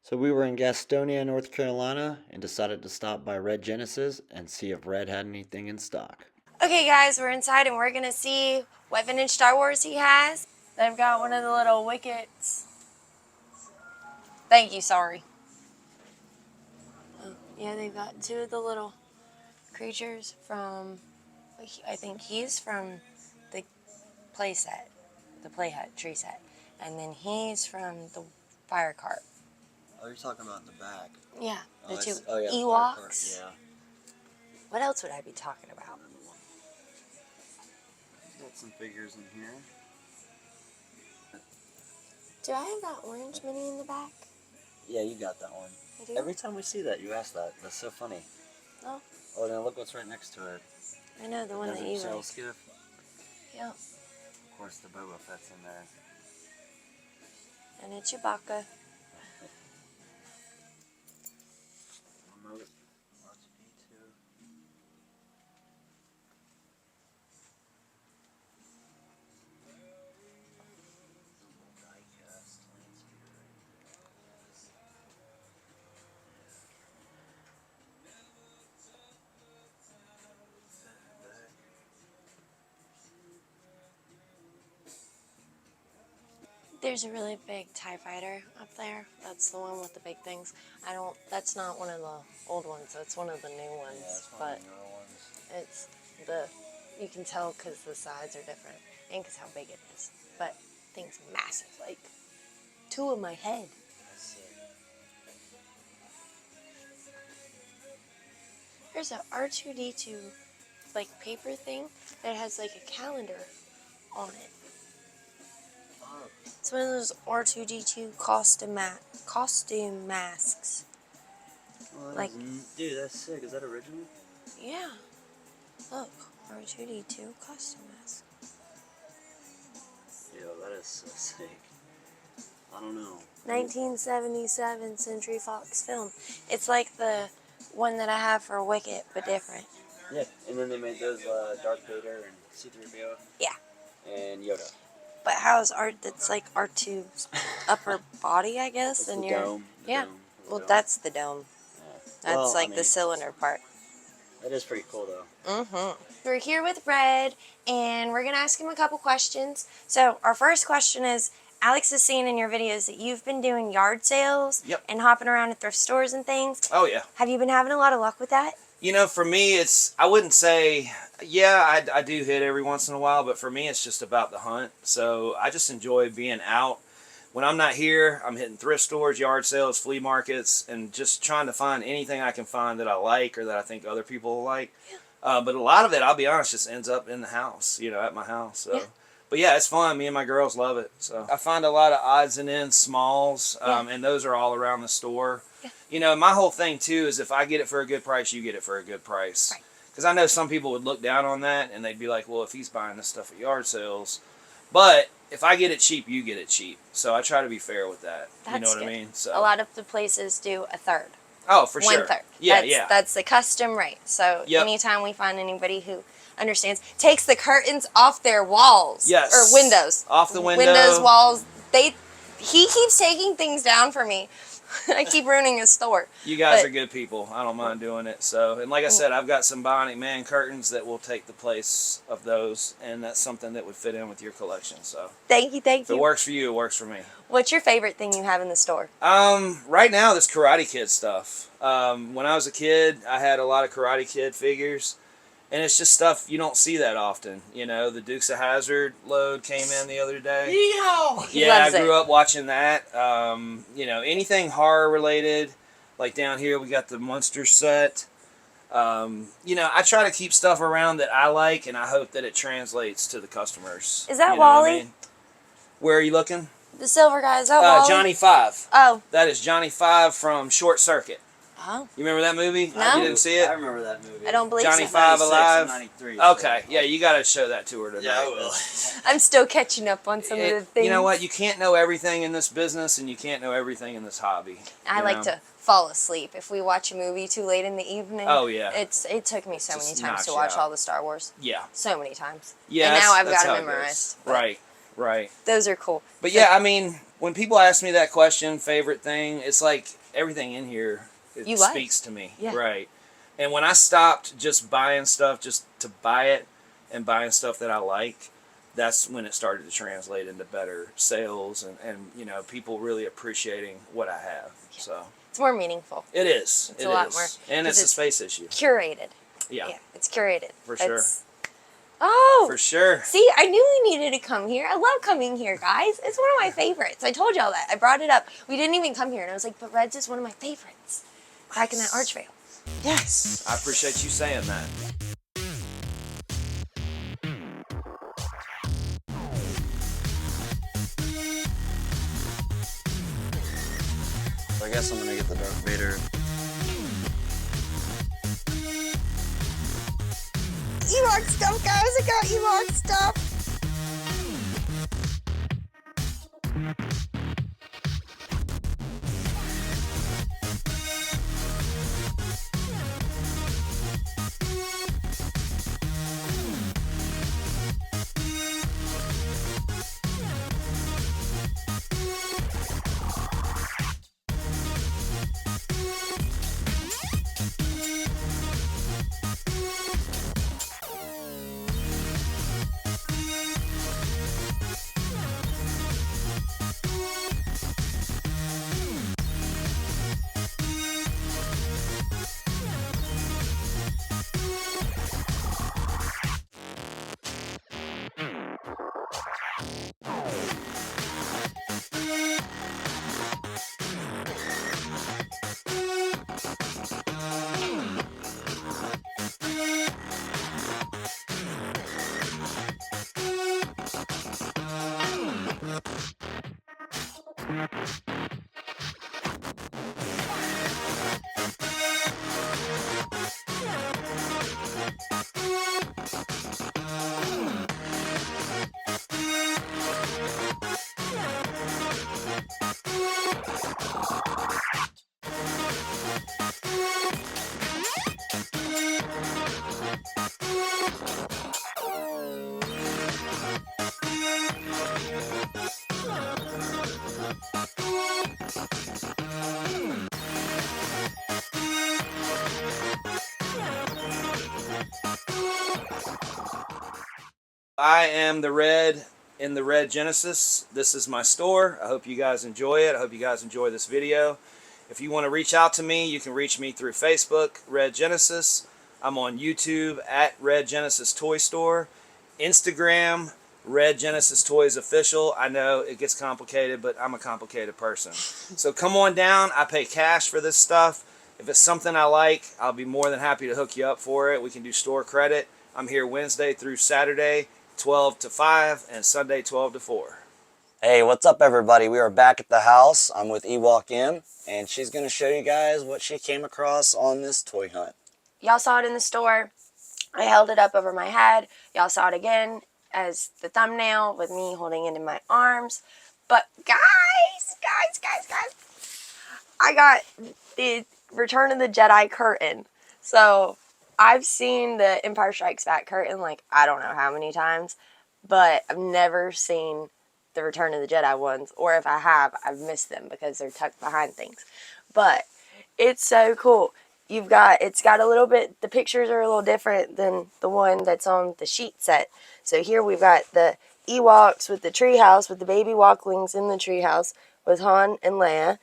So we were in Gastonia, North Carolina, and decided to stop by Red Genesis and see if Red had anything in stock. Okay guys, we're inside and we're gonna see what vintage Star Wars he has. They've got one of the little wickets. Thank you, sorry. Oh, yeah, they've got two of the little creatures from, I think he's from the play set, the play hut, tree set. And then he's from the fire cart. Oh, you're talking about in the back. Yeah, the two yeah, Ewoks. Yeah. What else would I be talking about? Got some figures in here. Do I have that orange mini in the back? Yeah, you got that one. I do? Every time we see that, you ask that. That's so funny. Oh. Oh, now look what's right next to it. I know, the one that you Shell like. skiff. Yep. Of course, the Boba Fett's in there. And a Chewbacca. Remote. There's a really big TIE fighter up there. That's the one with the big things. That's not one of the old ones, it's one of the new ones. Yeah, it's one but of the newer ones. it's you can tell because the sides are different and because how big it is. But thing's massive, like two of my head. There's a R2-D2 like paper thing that has like a calendar on it. It's one of those R2-D2 costume masks. Oh, like, dude, that's sick. Is that original? Yeah. Look, R2-D2 costume mask. Yo, that is so sick. I don't know. 1977 Century Fox film. It's like the one that I have for Wicket, but different. Yeah, and then they made those Darth Vader and C-3PO. Yeah. And Yoda. But how's art that's like R2's upper body, I guess? That's and the your dome. yeah. Dome. Well, that's the dome. Yeah. That's Well, like the cylinder part. That is pretty cool, though. Mm-hmm. We're here with Red, and we're going to ask him a couple questions. So our first question is, Alex has seen in your videos that you've been doing yard sales and hopping around at thrift stores and things. Oh, yeah. Have you been having a lot of luck with that? You know, for me, I wouldn't say, yeah, I do hit every once in a while, but for me, it's just about the hunt. So I just enjoy being out. When I'm not here, I'm hitting thrift stores, yard sales, flea markets, and just trying to find anything I can find that I like or that I think other people will like. Yeah. But a lot of it, I'll be honest, just ends up in the house, you know, at my house. So. Yeah. But yeah, it's fun. Me and my girls love it. So I find a lot of odds and ends, smalls, and those are all around the store. Yeah. You know, my whole thing too is if I get it for a good price, you get it for a good price. Right. Because I know some people would look down on that and they'd be like, well, if he's buying this stuff at yard sales. But if I get it cheap, you get it cheap. So I try to be fair with that. That's you know what I mean? So a lot of the places do a third. Oh, for sure. 1/3. Yeah, That's the custom rate. So anytime we find anybody who understands, takes the curtains off their walls. Yes. Or windows. Off the window. Windows, walls. He keeps taking things down for me. I keep ruining his store. You guys are good people. I don't mind doing it. So, and like I said, I've got some Bionic Man curtains that will take the place of those, and that's something that would fit in with your collection. So, thank you. If it works for you, it works for me. What's your favorite thing you have in the store? Right now, this Karate Kid stuff. When I was a kid, I had a lot of Karate Kid figures. And it's just stuff you don't see that often. You know, the Dukes of Hazzard load came in the other day. Yeah, I grew up watching that. You know, anything horror related. Like down here, we got the Monster set. You know, I try to keep stuff around that I like, and I hope that it translates to the customers. Is that Wally? I mean? Where are you looking? The silver guy, is that Wally? Johnny Five. Oh. That is Johnny Five from Short Circuit. Oh. You remember that movie? No. You didn't see it? I remember that movie. I don't believe Johnny so. Five Alive? 93. Okay, yeah, you got to show that to her tonight. Yeah, I will. I'm still catching up on some of the things. You know what? You can't know everything in this business, and you can't know everything in this hobby. I like to fall asleep if we watch a movie too late in the evening. Oh, yeah. It took me so many times to knocks watch you out. all the Star Wars. Yeah. So many times. Yeah. And now I've that's got how it it memorized. goes. Right. Those are cool. But yeah, I mean, when people ask me that question, favorite thing, it's like everything in here You speaks to me. Yeah. Right. And when I stopped just buying stuff just to buy it and buying stuff that I like, that's when it started to translate into better sales and you know, people really appreciating what I have. Yeah. So it's more meaningful. it is. It's a lot more. And it's a space issue. Curated. Yeah. It's curated. For sure. Oh, for sure. See, I knew we needed to come here. I love coming here, guys. It's one of my favorites. I told y'all that. I brought it up. We didn't even come here, and I was like, but Red's is one of my favorites. Back in that arch trail. Yes. I appreciate you saying that. I guess I'm gonna get the Darth Vader. Ewok stuff, guys. I got Ewok stuff. I am the Red in the Red Genesis. This is my store. I hope you guys enjoy it. I hope you guys enjoy this video. If you want to reach out to me, you can reach me through Facebook, Red Genesis. I'm on YouTube at Red Genesis Toy Store. Instagram, Red Genesis Toys Official. I know it gets complicated, but I'm a complicated person. So come on down. I pay cash for this stuff. If it's something I like, I'll be more than happy to hook you up for it. We can do store credit. I'm here Wednesday through Saturday, 12 to 5, and Sunday, 12 to 4. Hey, what's up everybody? We are back at the house. I'm with Ewok M, and she's going to show you guys what she came across on this toy hunt. Y'all saw it in the store. I held it up over my head. Y'all saw it again as the thumbnail with me holding it in my arms. But guys, I got the Return of the Jedi curtain. So I've seen the Empire Strikes Back curtain like I don't know how many times, but I've never seen the Return of the Jedi ones, or if I have, I've missed them because they're tucked behind things. But it's so cool. It's got a little bit, the pictures are a little different than the one that's on the sheet set. So here we've got the Ewoks with the treehouse, with the baby walklings in the treehouse with Han and Leia,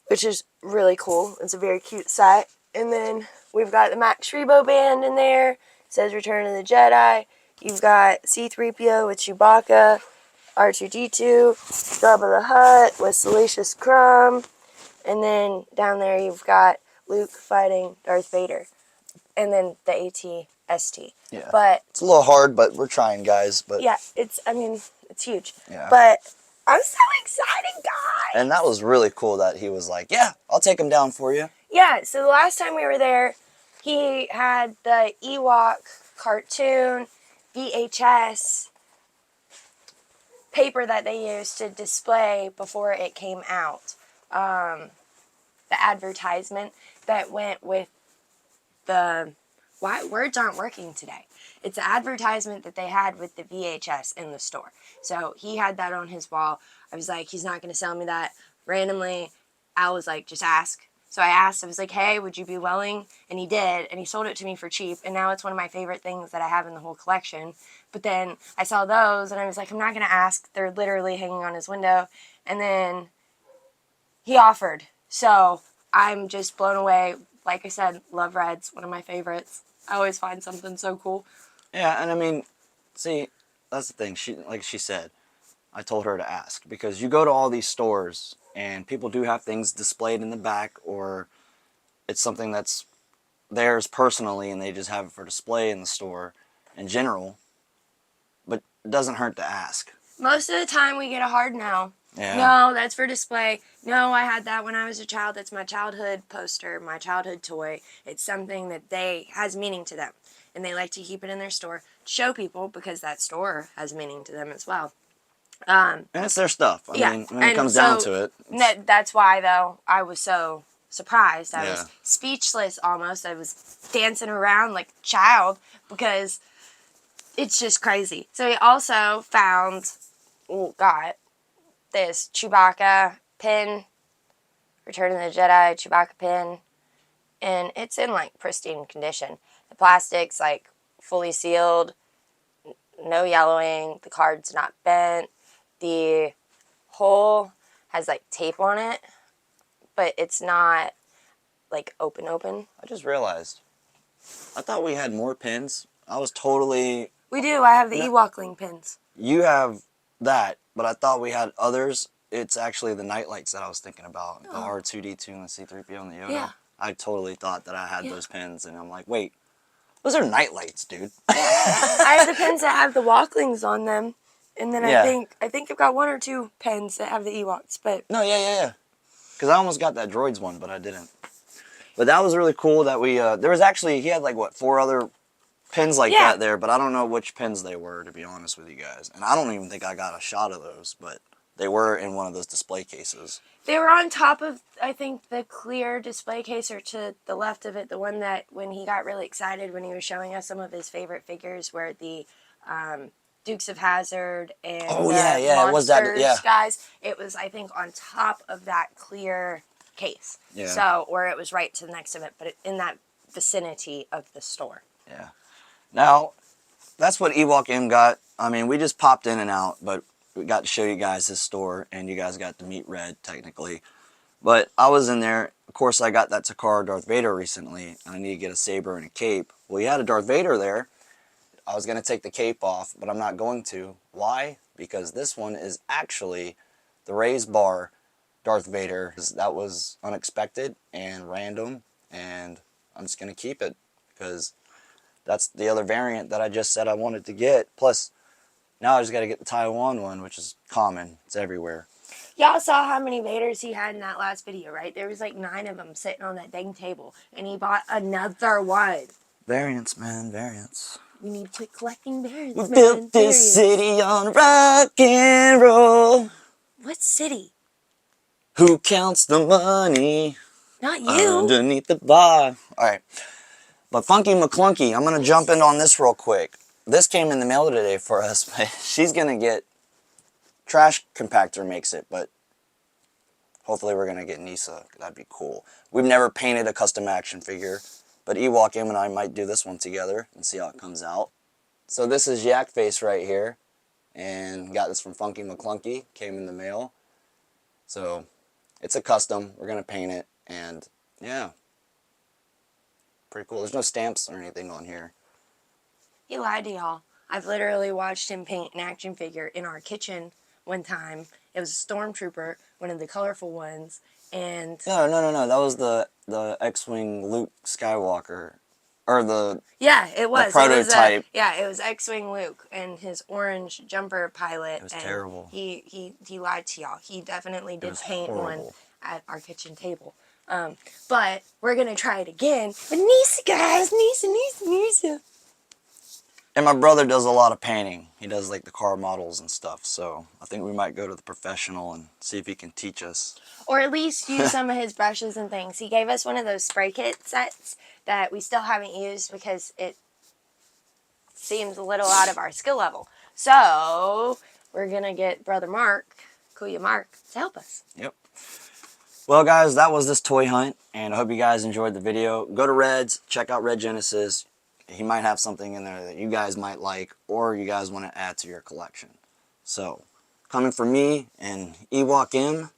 which is really cool. It's a very cute set. And then we've got the Max Rebo band in there. It says Return of the Jedi. You've got C-3PO with Chewbacca, R2-D2, Jabba the Hutt with Salacious Crumb. And then down there you've got Luke fighting Darth Vader. And then the AT-ST. Yeah. But it's a little hard, but we're trying, guys. But yeah, it's huge. Yeah. But I'm so excited, guys. And that was really cool that he was like, yeah, I'll take him down for you. Yeah, so the last time we were there, he had the Ewok cartoon VHS paper that they used to display before it came out. The advertisement that went with the... Why words aren't working today. It's the advertisement that they had with the VHS in the store. So he had that on his wall. I was like, he's not going to sell me that. Randomly, Al was like, just ask. So I asked, I was like, hey, would you be willing? And he did, and he sold it to me for cheap, and now it's one of my favorite things that I have in the whole collection. But then I saw those, and I was like, I'm not going to ask. They're literally hanging on his window. And then he offered. So I'm just blown away. Like I said, love reds, one of my favorites. I always find something so cool. Yeah, and I mean, see, that's the thing. Like she said, I told her to ask, because you go to all these stores and people do have things displayed in the back, or it's something that's theirs personally and they just have it for display in the store in general. But it doesn't hurt to ask. Most of the time we get a hard no. Yeah. No, that's for display. No, I had that when I was a child. That's my childhood poster, my childhood toy. It's something that has meaning to them. And they like to keep it in their store to show people, because that store has meaning to them as well. And it's their stuff. I mean, when it comes down to it. That's why, though, I was so surprised. I Yeah. was speechless almost. I was dancing around like a child, because it's just crazy. So he also got this Chewbacca pin, Return of the Jedi Chewbacca pin, and it's in like pristine condition. The plastic's like fully sealed, no yellowing, the card's not bent, the hole has like tape on it, but it's not like open. I just realized, I thought we had more pins. I was totally... We do. I have the Ewok Ling pins. You have that, but I thought we had others. It's actually the night lights that I was thinking about. The R2-D2 and the C-3PO and the Yoda. Yeah. I totally thought that I had those pins, and I'm like, wait, those are night lights, dude. I have the pins that have the Walklings on them, and then Yeah. I think I've got one or two pins that have the Ewoks, but... No, yeah. Because I almost got that Droids one, but I didn't. But that was really cool that we, there was actually, he had like, what, 4 other pins like that there, but I don't know which pins they were, to be honest with you guys. And I don't even think I got a shot of those, but they were in one of those display cases. They were on top of, I think, the clear display case, or to the left of it, the one that when he got really excited when he was showing us some of his favorite figures, where the Dukes of Hazzard and it was that, Monsters guys, it was, I think, on top of that clear case. Yeah. So, or it was right to the next of it, but in that vicinity of the store. Yeah. Now, that's what Ewok M got. I mean, we just popped in and out, but we got to show you guys his store, and you guys got to meet Red, technically. But I was in there. Of course, I got that Takara Darth Vader recently, and I need to get a saber and a cape. Well, he had a Darth Vader there. I was going to take the cape off, but I'm not going to. Why? Because this one is actually the raised bar Darth Vader. That was unexpected and random, and I'm just going to keep it, because that's the other variant that I just said I wanted to get. Plus, now I just got to get the Taiwan one, which is common. It's everywhere. Y'all saw how many Vaders he had in that last video, right? There was like 9 of them sitting on that dang table, and he bought another one. Variants, man, variants. We need to quit collecting variants, We man. built this city on rock and roll. What city? Who counts the money? Not you. Underneath the bar. Alright. But Funky McClunky, I'm going to jump in on this real quick. This came in the mail today for us, but she's going to get... Trash compactor makes it, but hopefully we're going to get Nisa. That'd be cool. We've never painted a custom action figure, but Ewok M and I might do this one together and see how it comes out. So this is Yak Face right here, and got this from Funky McClunky. Came in the mail. So it's a custom. We're going to paint it, and yeah. Pretty cool. There's no stamps or anything on here. He lied to y'all. I've literally watched him paint an action figure in our kitchen one time. It was a Stormtrooper, one of the colorful ones, and... No. That was the X-Wing Luke Skywalker. Or the... Yeah, it was. The prototype. It was X-Wing Luke and his orange jumper pilot. It was and terrible. He lied to y'all. He definitely did paint horrible. one at our kitchen table. But we're going to try it again with Nisa, guys. Nisa. And my brother does a lot of painting. He does like the car models and stuff. So I think we might go to the professional and see if he can teach us. Or at least use some of his brushes and things. He gave us one of those spray kit sets that we still haven't used because it seems a little out of our skill level. So we're going to get Brother Mark Kuya Mark to help us. Yep. Well, guys, that was this toy hunt, and I hope you guys enjoyed the video. Go to Red's, check out Red Genesis. He might have something in there that you guys might like, or you guys want to add to your collection. So, coming from me and Ewok M,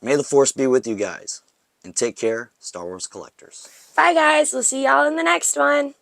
may the Force be with you guys. And take care, Star Wars collectors. Bye, guys. We'll see y'all in the next one.